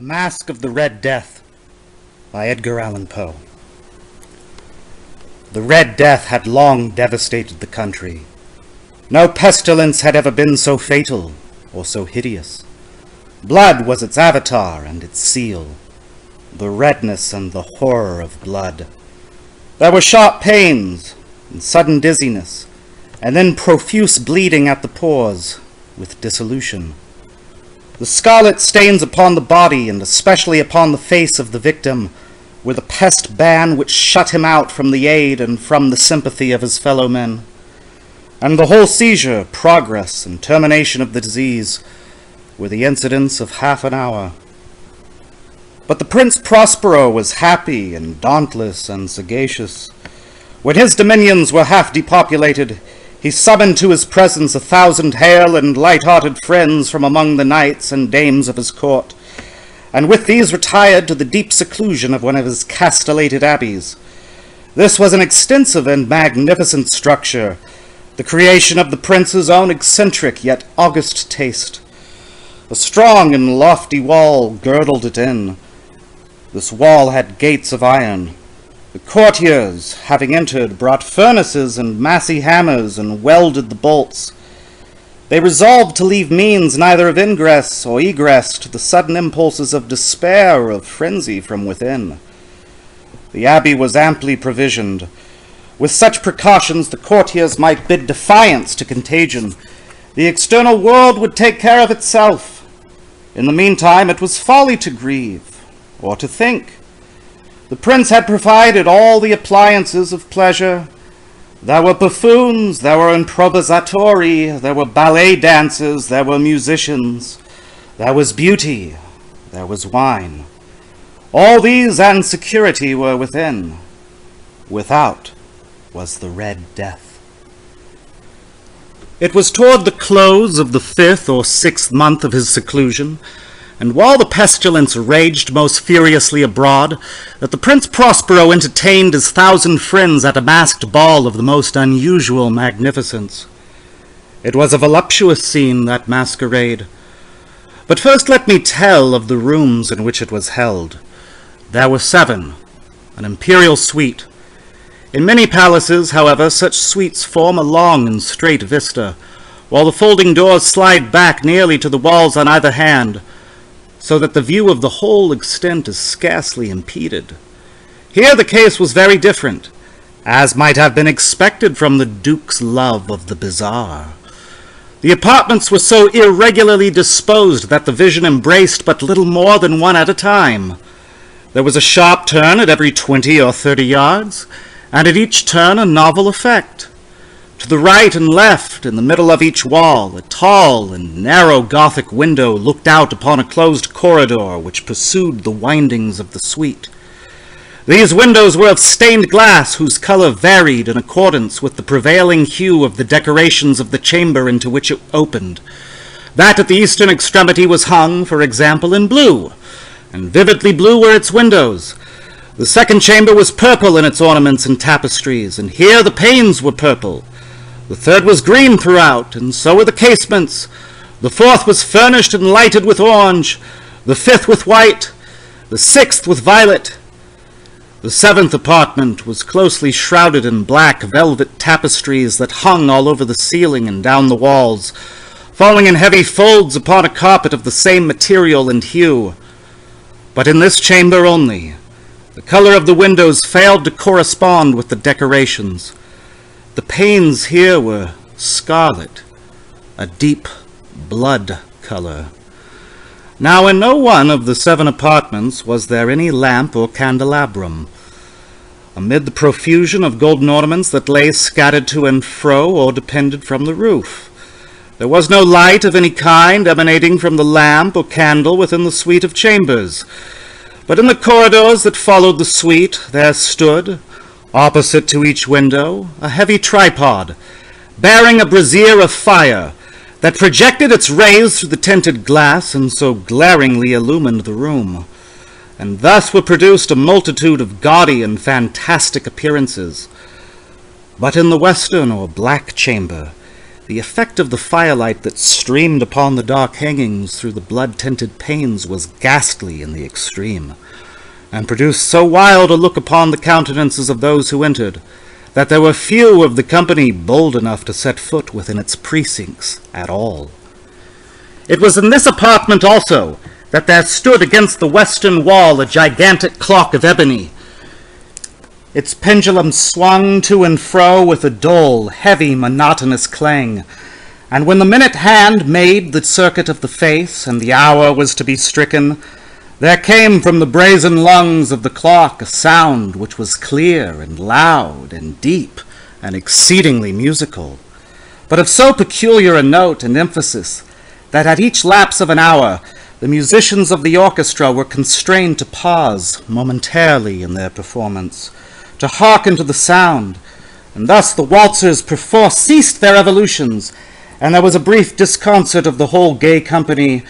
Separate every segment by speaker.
Speaker 1: The Masque of the Red Death by Edgar Allan Poe. The Red Death had long devastated the country. No pestilence had ever been so fatal or so hideous. Blood was its avatar and its seal, the redness and the horror of blood. There were sharp pains and sudden dizziness, and then profuse bleeding at the pores, with dissolution. The scarlet stains upon the body, and especially upon the face of the victim, were the pest ban which shut him out from the aid and from the sympathy of his fellow men. And the whole seizure, progress, and termination of the disease were the incidents of half an hour. But the Prince Prospero was happy and dauntless and sagacious. When his dominions were half depopulated, he summoned to his presence 1,000 hale and light-hearted friends from among the knights and dames of his court, and with these retired to the deep seclusion of one of his castellated abbeys. This was an extensive and magnificent structure, the creation of the prince's own eccentric yet august taste. A strong and lofty wall girdled it in. This wall had gates of iron. The courtiers, having entered, brought furnaces and massy hammers and welded the bolts. They resolved to leave means neither of ingress or egress to the sudden impulses of despair or of frenzy from within. The abbey was amply provisioned. With such precautions, the courtiers might bid defiance to contagion. The external world would take care of itself. In the meantime, it was folly to grieve or to think. The prince had provided all the appliances of pleasure. There were buffoons, there were improvisatori, there were ballet dancers, there were musicians, there was beauty, there was wine. All these and security were within. Without was the Red Death. It was toward the close of the 5th or 6th month of his seclusion, and while the pestilence raged most furiously abroad, that the Prince Prospero entertained his 1,000 friends at a masked ball of the most unusual magnificence. It was a voluptuous scene, that masquerade. But first let me tell of the rooms in which it was held. There were 7, an imperial suite. In many palaces, however, such suites form a long and straight vista, while the folding doors slide back nearly to the walls on either hand, so that the view of the whole extent is scarcely impeded. Here the case was very different, as might have been expected from the Duke's love of the bizarre. The apartments were so irregularly disposed that the vision embraced but little more than one at a time. There was a sharp turn at every 20 or 30 yards, and at each turn a novel effect. To the right and left, in the middle of each wall, a tall and narrow Gothic window looked out upon a closed corridor which pursued the windings of the suite. These windows were of stained glass, whose color varied in accordance with the prevailing hue of the decorations of the chamber into which it opened. That at the eastern extremity was hung, for example, in blue, and vividly blue were its windows. The second chamber was purple in its ornaments and tapestries, and here the panes were purple. The third was green throughout, and so were the casements. The fourth was furnished and lighted with orange, the 5th with white, the 6th with violet. The 7th apartment was closely shrouded in black velvet tapestries that hung all over the ceiling and down the walls, falling in heavy folds upon a carpet of the same material and hue. But in this chamber only, the color of the windows failed to correspond with the decorations. The panes here were scarlet, a deep blood color. Now in no one of the 7 apartments was there any lamp or candelabrum. Amid the profusion of golden ornaments that lay scattered to and fro or depended from the roof, there was no light of any kind emanating from the lamp or candle within the suite of chambers. But in the corridors that followed the suite there stood, opposite to each window, a heavy tripod, bearing a brazier of fire, that projected its rays through the tinted glass and so glaringly illumined the room. And thus were produced a multitude of gaudy and fantastic appearances. But in the western or black chamber, The effect of the firelight that streamed upon the dark hangings through the blood-tinted panes was ghastly in the extreme, and produced so wild a look upon the countenances of those who entered, that there were few of the company bold enough to set foot within its precincts at all. It was in this apartment also that there stood against the western wall a gigantic clock of ebony. Its pendulum swung to and fro with a dull, heavy, monotonous clang, and when the minute hand made the circuit of the face and the hour was to be stricken, there came from the brazen lungs of the clock a sound which was clear and loud and deep and exceedingly musical, but of so peculiar a note and emphasis that at each lapse of an hour the musicians of the orchestra were constrained to pause momentarily in their performance, to hearken to the sound, and thus the waltzers perforce ceased their evolutions, and there was a brief disconcert of the whole gay company,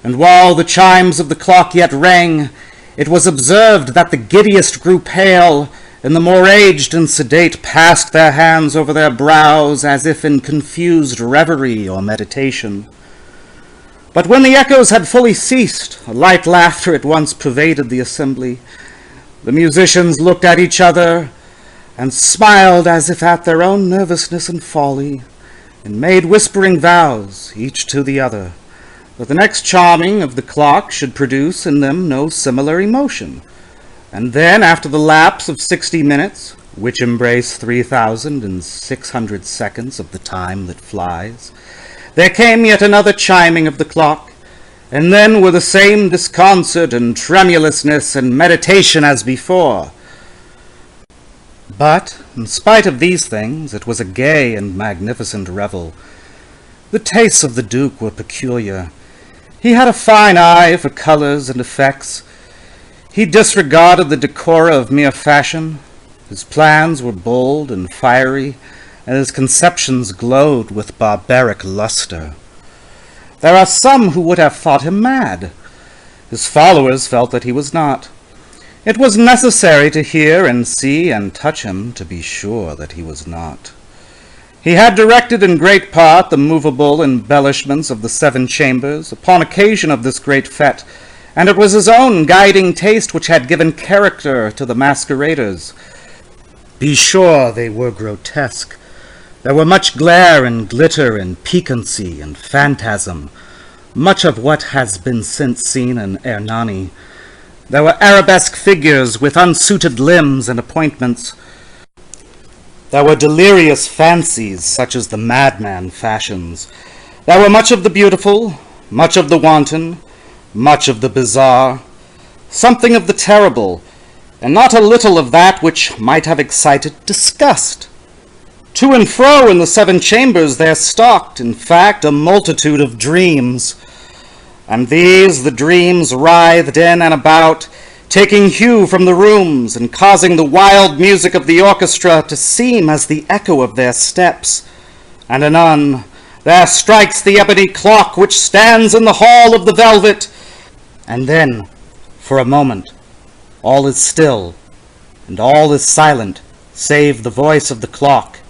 Speaker 1: and while the chimes of the clock yet rang, it was observed that the giddiest grew pale, and the more aged and sedate passed their hands over their brows as if in confused reverie or meditation. But when the echoes had fully ceased, a light laughter at once pervaded the assembly. The musicians looked at each other and smiled as if at their own nervousness and folly, and made whispering vows, each to the other, that the next chiming of the clock should produce in them no similar emotion. And then, after the lapse of 60 minutes, which embrace 3,600 seconds of the time that flies, there came yet another chiming of the clock, and then with the same disconcert and tremulousness and meditation as before. But, in spite of these things, it was a gay and magnificent revel. The tastes of the Duke were peculiar. He had a fine eye for colors and effects. He disregarded the decora of mere fashion. His plans were bold and fiery, and his conceptions glowed with barbaric luster. There are some who would have thought him mad. His followers felt that he was not. It was necessary to hear and see and touch him to be sure that he was not. He had directed in great part the movable embellishments of the 7 chambers upon occasion of this great fete, and it was his own guiding taste which had given character to the masqueraders. Be sure they were grotesque. There were much glare and glitter and piquancy and phantasm, much of what has been since seen in Hernani. There were arabesque figures with unsuited limbs and appointments. There were delirious fancies such as the madman fashions. There were much of the beautiful, much of the wanton, much of the bizarre, something of the terrible, and not a little of that which might have excited disgust. To and fro in the 7 chambers there stalked, in fact, a multitude of dreams, and these the dreams writhed in and about, taking hue from the rooms and causing the wild music of the orchestra to seem as the echo of their steps. And anon there strikes the ebony clock which stands in the hall of the velvet, and then, for a moment, all is still, and all is silent, save the voice of the clock.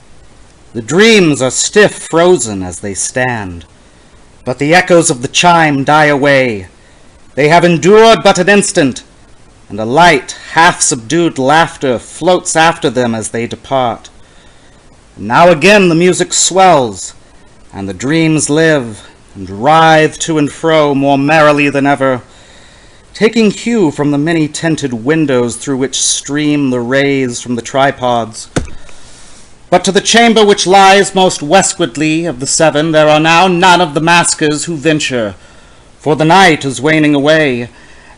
Speaker 1: The dreams are stiff frozen as they stand, but the echoes of the chime die away. They have endured but an instant, and a light, half-subdued laughter floats after them as they depart. And now again the music swells, and the dreams live, and writhe to and fro more merrily than ever, taking hue from the many-tinted windows through which stream the rays from the tripods. But to the chamber which lies most westwardly of the 7 there are now none of the maskers who venture, for the night is waning away,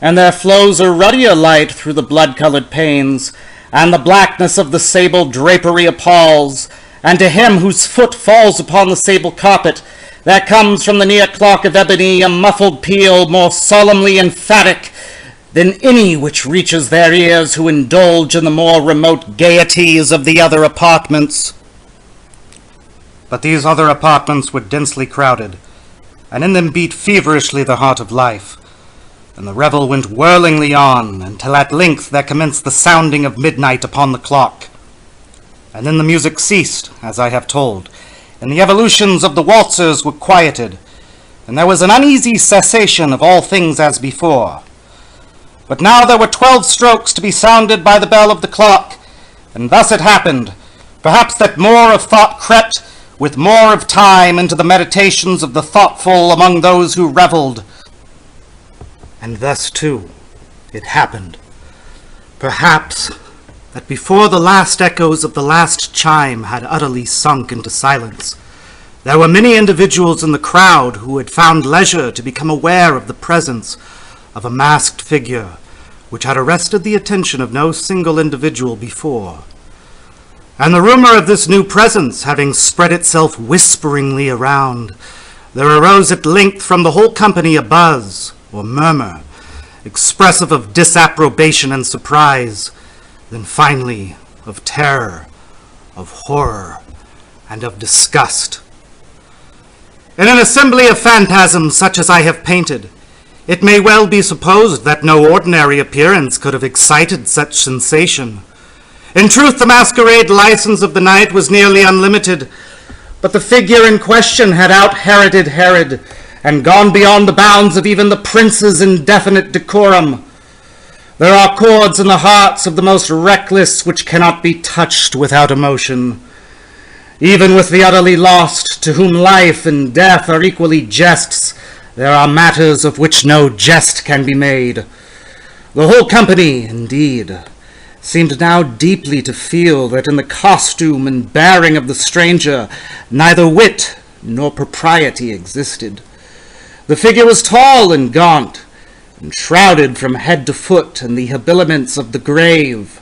Speaker 1: and there flows a ruddier light through the blood-colored panes, and the blackness of the sable drapery appalls, and to him whose foot falls upon the sable carpet there comes from the near clock of ebony a muffled peal more solemnly emphatic than any which reaches their ears who indulge in the more remote gaieties of the other apartments. But these other apartments were densely crowded, and in them beat feverishly the heart of life, and the revel went whirlingly on, until at length there commenced the sounding of midnight upon the clock. And then the music ceased, as I have told, and the evolutions of the waltzers were quieted, and there was an uneasy cessation of all things as before. But now there were 12 strokes to be sounded by the bell of the clock, and thus it happened, perhaps, that more of thought crept with more of time into the meditations of the thoughtful among those who revelled. And thus, too, it happened, perhaps, that before the last echoes of the last chime had utterly sunk into silence, there were many individuals in the crowd who had found leisure to become aware of the presence of a masked figure which had arrested the attention of no single individual before. And the rumor of this new presence having spread itself whisperingly around, there arose at length from the whole company a buzz, or murmur, expressive of disapprobation and surprise, then finally of terror, of horror, and of disgust. In an assembly of phantasms such as I have painted, it may well be supposed that no ordinary appearance could have excited such sensation. In truth, the masquerade license of the night was nearly unlimited, but the figure in question had out-Heroded Herod, and gone beyond the bounds of even the prince's indefinite decorum. There are chords in the hearts of the most reckless which cannot be touched without emotion. Even with the utterly lost, to whom life and death are equally jests, there are matters of which no jest can be made. The whole company, indeed, seemed now deeply to feel that in the costume and bearing of the stranger neither wit nor propriety existed. The figure was tall and gaunt, and shrouded from head to foot in the habiliments of the grave.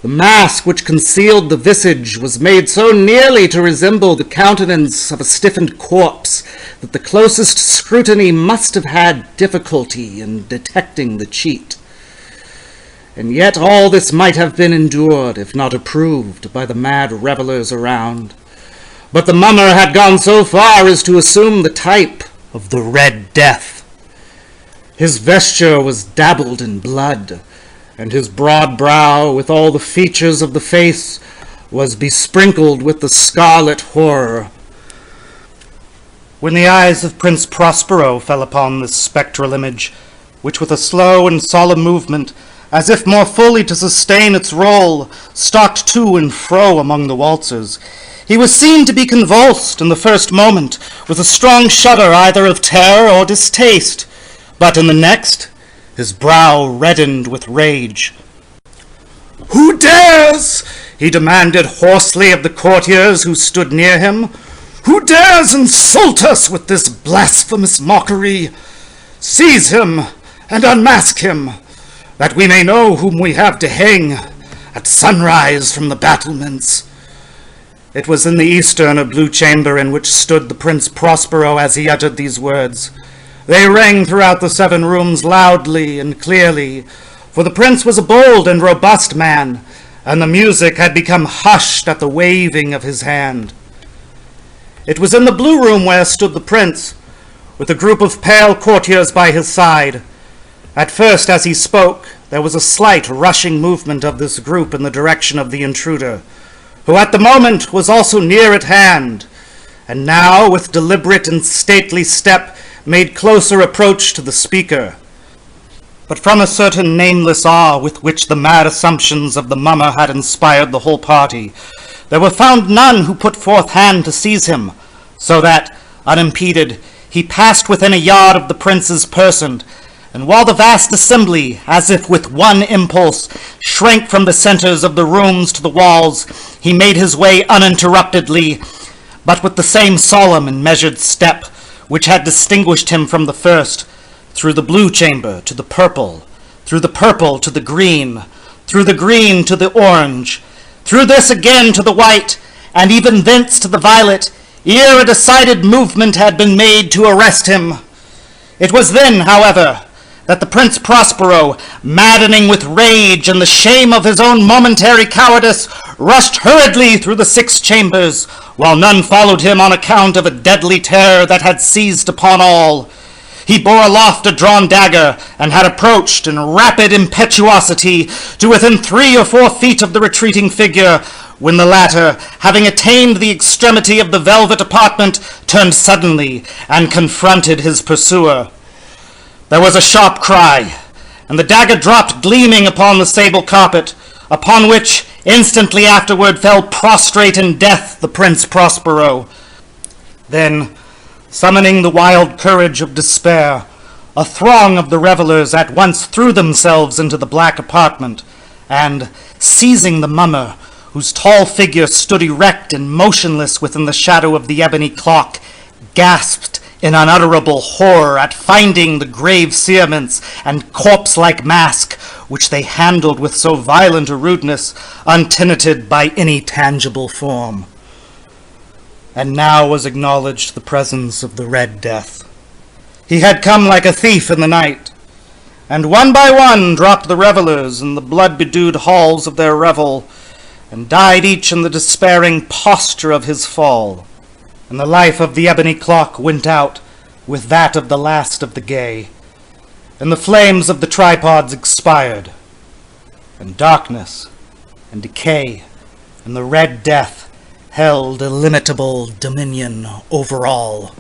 Speaker 1: The mask which concealed the visage was made so nearly to resemble the countenance of a stiffened corpse that the closest scrutiny must have had difficulty in detecting the cheat. And yet all this might have been endured, if not approved, by the mad revellers around. But the mummer had gone so far as to assume the type of the Red Death. His vesture was dabbled in blood, and his broad brow, with all the features of the face, was besprinkled with the scarlet horror. When the eyes of Prince Prospero fell upon this spectral image, which with a slow and solemn movement, as if more fully to sustain its role, stalked to and fro among the waltzers, he was seen to be convulsed in the first moment with a strong shudder either of terror or distaste, but in the next his brow reddened with rage. "Who dares?" he demanded hoarsely of the courtiers who stood near him. "Who dares insult us with this blasphemous mockery? Seize him and unmask him, that we may know whom we have to hang at sunrise from the battlements." It was in the eastern or blue chamber in which stood the Prince Prospero as he uttered these words. They rang throughout the 7 rooms loudly and clearly, for the prince was a bold and robust man, and the music had become hushed at the waving of his hand. It was in the blue room where stood the prince, with a group of pale courtiers by his side. At first, as he spoke, there was a slight rushing movement of this group in the direction of the intruder, who at the moment was also near at hand, and now, with deliberate and stately step, made closer approach to the speaker. But from a certain nameless awe with which the mad assumptions of the mummer had inspired the whole party, there were found none who put forth hand to seize him, so that, unimpeded, he passed within a yard of the prince's person, and while the vast assembly, as if with one impulse, shrank from the centers of the rooms to the walls, he made his way uninterruptedly, but with the same solemn and measured step which had distinguished him from the first, through the blue chamber to the purple, through the purple to the green, through the green to the orange, through this again to the white, and even thence to the violet, ere a decided movement had been made to arrest him. It was then, however, that the Prince Prospero, maddening with rage and the shame of his own momentary cowardice, rushed hurriedly through the 6 chambers, while none followed him on account of a deadly terror that had seized upon all. He bore aloft a drawn dagger, and had approached in rapid impetuosity to within 3 or 4 feet of the retreating figure, when the latter, having attained the extremity of the velvet apartment, turned suddenly and confronted his pursuer. There was a sharp cry, and the dagger dropped gleaming upon the sable carpet, upon which instantly afterward fell prostrate in death the Prince Prospero. Then, summoning the wild courage of despair, a throng of the revelers at once threw themselves into the black apartment, and, seizing the mummer, whose tall figure stood erect and motionless within the shadow of the ebony clock, gasped in unutterable horror at finding the grave cerements and corpse-like mask, which they handled with so violent a rudeness, untenanted by any tangible form. And now was acknowledged the presence of the Red Death. He had come like a thief in the night, and one by one dropped the revelers in the blood-bedewed halls of their revel, and died each in the despairing posture of his fall. And the life of the ebony clock went out with that of the last of the gay, and the flames of the tripods expired, and darkness and decay and the Red Death held illimitable dominion over all.